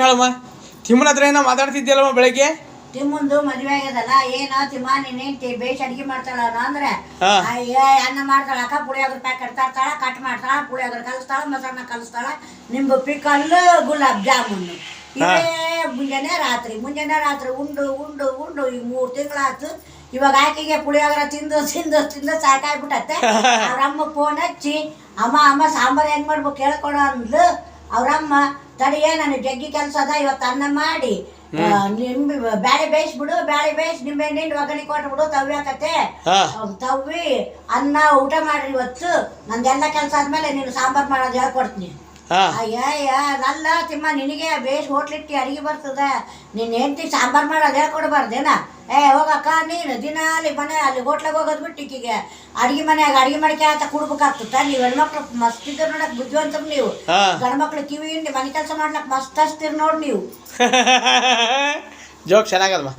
ಹೇಳಮ್ಮ ತಿಮ್ಮನ ಹತ್ರ ಏನೋ ಮಾತಾಡ್ತಿದ್ಯಲ್ಲಮ್ಮ ಬೆಳಗ್ಗೆ. ತಿಮ್ಮಂದು ಮದ್ವೆ ಆಗ್ಯದಲ್ಲ, ಏನ ತಿಮ್ಮ ನೀನೇಂತಿ ಬೇಷ್ ಅಡಿಗೆ ಮಾಡ್ತಾಳ ಅಂದ್ರೆ ಅನ್ನ ಮಾಡ್ತಾಳ, ಅಕ್ಕ ಪುಳಿಯೋಗರೆ ಪ್ಯಾಕೆಟ್ ತರ್ತಾಳ, ಕಟ್ ಮಾಡ್ತಾಳ, ಪುಳಿಯೋಗರೆ ಕಲಿಸ್ತಾಳ, ಮೊಸರನ್ನ ಕಲಿಸ್ತಾಳ, ನಿಂಬು ಪಿಕಲ್ಲು, ಗುಲಾಬ್ ಜಾಮೂನು ಇವೇ ಮುಂಜಾನೆ ರಾತ್ರಿ ಉಂಡು ಉಂಡು ಉಂಡು ಈಗ 3 ತಿಂಗಳಾಯ್ತು. ಇವಾಗ ಆಕೆಗೆ ಪುಳಿಯೋಗರೆ ತಿಂದು ತಿಂದು ತಿಂದು ಸಾಕಾಗ್ಬಿಟ್ಟತ್ತೆ. ಅವ್ರಮ್ಮ ಫೋನ್ ಹಚ್ಚಿ ಅಮ್ಮ ಸಾಂಬಾರು ಹೆಂಗ್ ಮಾಡ್ಬೇಕು ಹೇಳ್ಕೊಡು ಅಂದ್ಲು. ಅವ್ರಮ್ಮ ತಡಿಯೇ ನನಗೆ ಜಗ್ಗಿ ಕೆಲಸ ಅದ, ಇವತ್ತು ಅನ್ನ ಮಾಡಿ ಬ್ಯಾಳೆ ಬೇಯಿಸ್ಬಿಡು, ಬ್ಯಾಳೆ ಬೇಯಿಸಿ ನಿಂಬೆ ಹಣ್ಣಿಂದ ಒಗ್ಗರಣೆ ಕೊಟ್ಬಿಡು, ತವ್ಯಾಕತ್ತೆ ತವ್ವಿ ಅನ್ನ ಊಟ ಮಾಡ್ರಿ ಇವತ್ತು. ನಂದೆಲ್ಲ ಕೆಲಸ ಆದ್ಮೇಲೆ ನೀನು ಸಾಂಬಾರು ಮಾಡೋದು ಹೇಳ್ಕೊಡ್ತೀನಿ. ಅಯ್ಯ ನಲ್ಲ ತಿಮ್ಮ, ನಿನಗೆ ಬೇಸ್ ಹೋಟ್ಲಿಟ್ಟಿ ಅಡಿಗೆ ಬರ್ತದ, ನಿನ್ನ ಹೆಂಡತಿ ಸಾಂಬಾರು ಮಾಡೋದು ಹೇಳ್ಕೊಡ್ಬಾರ್ದೇನ? ಹೋಗಕ್ಕ ನೀನು ದಿನ ಅಲ್ಲಿ ಅಲ್ಲಿ ಹೋಟ್ಲಾಗ ಹೋಗೋದು ಬಿಟ್ಟು ಈಕಿಗೆ ಅಡಿಗೆ ಮನ್ಯಾಗ ಅಡಿಗೆ ಮಾಡಿಕೆ ಅಂತ ಕುಡ್ಬೇಕಾಗ್ತದ. ನೀವು ಹೆಣ್ಮಕ್ಳು ಮಸ್ತ್ ಇದ್ದೀರಿ ನೋಡಕ್, ಬುದ್ಧಿವಂತರು ನೀವು. ಗಂಡ್ಮಕ್ಳು ಕಿವಿ ಹಿಂಡಿ ಮನೆ ಕೆಲಸ ಮಾಡ್ಲಕ್ ಮಸ್ತ್ ಹಚ್ತೀರಿ ನೋಡಿ ನೀವು. ಜೋಕ್ ಚೆನ್ನಾಗಲ್ವಾ?